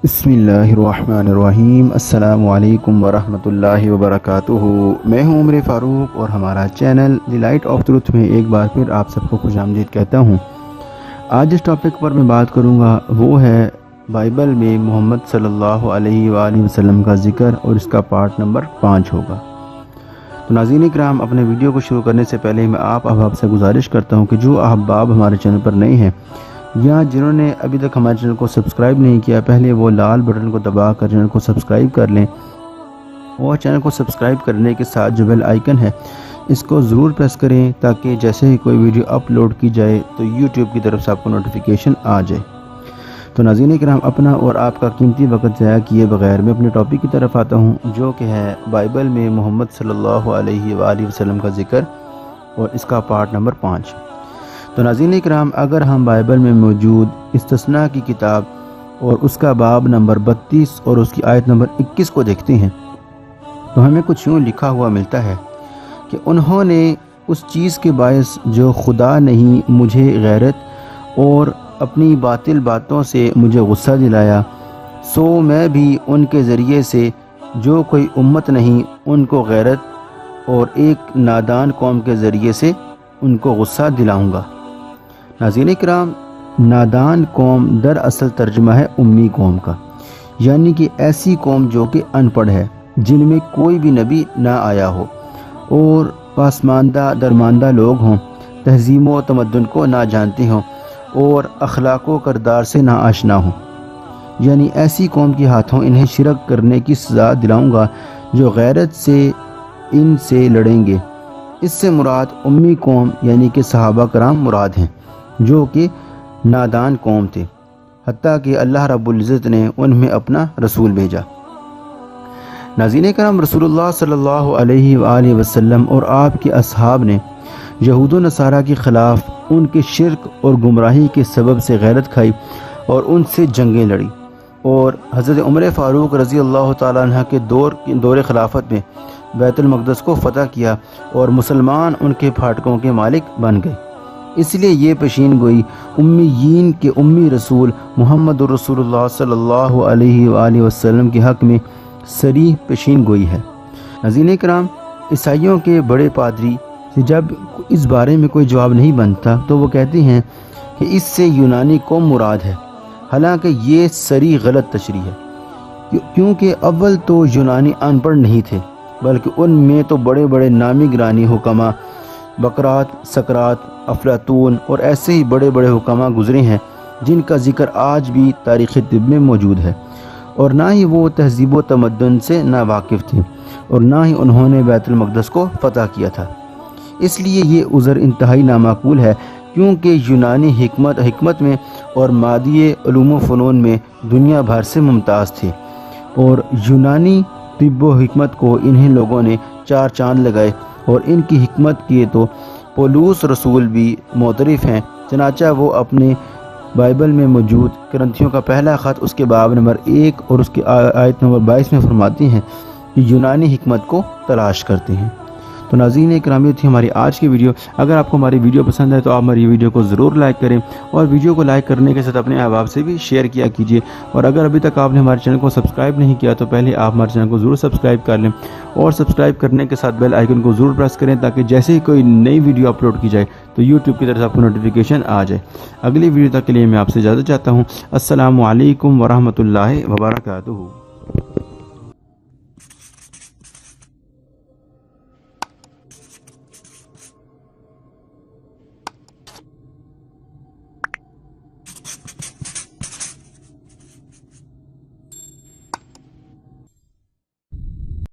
बिस्मिल्लाहिर्रहमानिर्रहीम। अस्सलामु अलैकुम वरहमतुल्लाहि वबरकातुहू। मैं हूं उमर फ़ारूक और हमारा channel the light of truth में एक बार फिर आप सबको खुशामदीद कहता हूं। आज जिस टॉपिक पर मैं बात करूंगा वो है बाइबल में मोहम्मद सल्लल्लाहु अलैहि वसल्लम का ज़िक्र और इसका पार्ट नंबर 5 होगा। तो नाज़रीन इकराम, अपने वीडियो को शुरू करने से पहले मैं आप अहबाब से गुजारिश करता हूँ कि जो अहबाब हमारे चैनल पर नए हैं या जिन्होंने अभी तक हमारे चैनल को सब्सक्राइब नहीं किया, पहले वो लाल बटन को दबा कर चैनल को सब्सक्राइब कर लें और चैनल को सब्सक्राइब करने के साथ जो बेल आइकन है इसको ज़रूर प्रेस करें ताकि जैसे ही कोई वीडियो अपलोड की जाए तो यूट्यूब की तरफ से आपको नोटिफिकेशन आ जाए। तो नाज़रीन इकराम, अपना और आपका कीमती वक्त ज़ाया किए बगैर मैं अपने टॉपिक की तरफ आता हूँ जो कि है बाइबल में मोहम्मद सल्लल्लाहु अलैहि वसल्लम का ज़िक्र और इसका पार्ट नंबर 5। तो नाज़रीन इकराम, अगर हम बाइबल में मौजूद इस्तिस्ना की किताब और उसका बाब नंबर 32 और उसकी आयत नंबर 21 को देखते हैं तो हमें कुछ यूँ लिखा हुआ मिलता है कि उन्होंने उस चीज़ के बायस जो खुदा नहीं मुझे गैरत और अपनी बातिल बातों से मुझे गुस्सा दिलाया, सो मैं भी उनके ज़रिए से जो कोई उम्मत नहीं उनको गैरत और एक नादान कौम के ज़रिए से उनको गुस्सा दिलाऊंगा। नाज़रीन इकराम, नादान कौम दरअसल तर्जुमा है उम्मी कौम का, यानी कि ऐसी कौम जो कि अनपढ़ है, जिनमें कोई भी नबी ना आया हो और पासमानदा दरमानदा लोग हों, तहज़ीम व तमद्दुन को ना जानते हों और अखलाक व करदार से ना आशना हों। यानी ऐसी कौम के हाथों इन्हें शिरक करने की सज़ा दिलाऊंगा जो गैरत से इनसे लड़ेंगे। इससे मुराद उम्मी कौम यानी कि सहाबा कराम मुराद हैं जो कि नादान कौम थे, हत्ता कि अल्लाह रब्बुल इज़्ज़त ने उनमें अपना रसूल भेजा। नाज़रीन करम, रसूलुल्लाह सल्लल्लाहु अलैहि वसल्लम और आपके असहाब ने यहूद व नसारा के ख़िलाफ़ उनके शिर्क और गुमराही के सबब से गैरत खाई और उनसे जंगें लड़ी और हज़रत उमर फ़ारूक रज़ी अल्लाह तआला अन्हा के दौर खिलाफत में बैतुल मक़दस को फ़तह किया और मुसलमान उनके फाटकों के मालिक बन गए। इसलिए ये पेशीन गोई उम्मीयीन के उम्मी रसूल मोहम्मद रसूलुल्लाह सल्लल्लाहु अलैहि वसल्लम के हक़ में सरीह पेशीन गोई है। नाज़रीन किराम, ईसाइयों के बड़े पादरी से जब इस बारे में कोई जवाब नहीं बनता तो वो कहते हैं कि इससे यूनानी कौम मुराद है, हालांकि ये सरी गलत तशरीह है क्योंकि अव्वल तो यूनानी अनपढ़ नहीं थे बल्कि उनमें तो बड़े बड़े नामी गिरानी हुक्मा बकरात, सकरात, अफलातून और ऐसे ही बड़े बड़े हुक्मा गुजरे हैं जिनका ज़िक्र आज भी तारीख़ तिब में मौजूद है। और ना ही वो तहज़ीब व तमद्दुन से ना वाकिफ़ थे और ना ही उन्होंने बैतुल मक़दस को फ़तह किया था। इसलिए ये उज़र इंतहाई नामाकूल है क्योंकि यूनानी हिकमत में और मादी उलूम व फ़नून में दुनिया भर से मुमताज़ थे और यूनानी तिब व हिकमत को इन्हीं लोगों ने 4 चांद लगाए और इनकी हिकमत के तो पौलुस रसूल भी मोतरिफ़ हैं। चनाचा वो अपने बाइबल में मौजूद करंथियों का पहला ख़त उसके बाब नंबर 1 और उसकी आयत नंबर 22 में फरमाती हैं कि यूनानी हिकमत को तलाश करते हैं। तो नाज़रीन इकराम, थी हमारी आज की वीडियो। अगर आपको हमारी वीडियो पसंद है तो आप हमारी वीडियो को ज़रूर लाइक करें और वीडियो को लाइक करने के साथ अपने अहबाब से भी शेयर किया कीजिए। और अगर अभी तक आपने हमारे चैनल को सब्सक्राइब नहीं किया तो पहले आप हमारे चैनल को ज़रूर सब्सक्राइब कर लें और सब्सक्राइब करने के साथ बेल आइकन को ज़रूर प्रेस करें ताकि जैसे ही कोई नई वीडियो अपलोड की जाए तो यूट्यूब की तरफ से आपको नोटिफिकेशन आ जाए। अगली वीडियो तक के लिए मैं आपसे इजाज़त चाहता हूँ। अस्सलामु अलैकुम वरहमतुल्लाहि वबरकातुहू।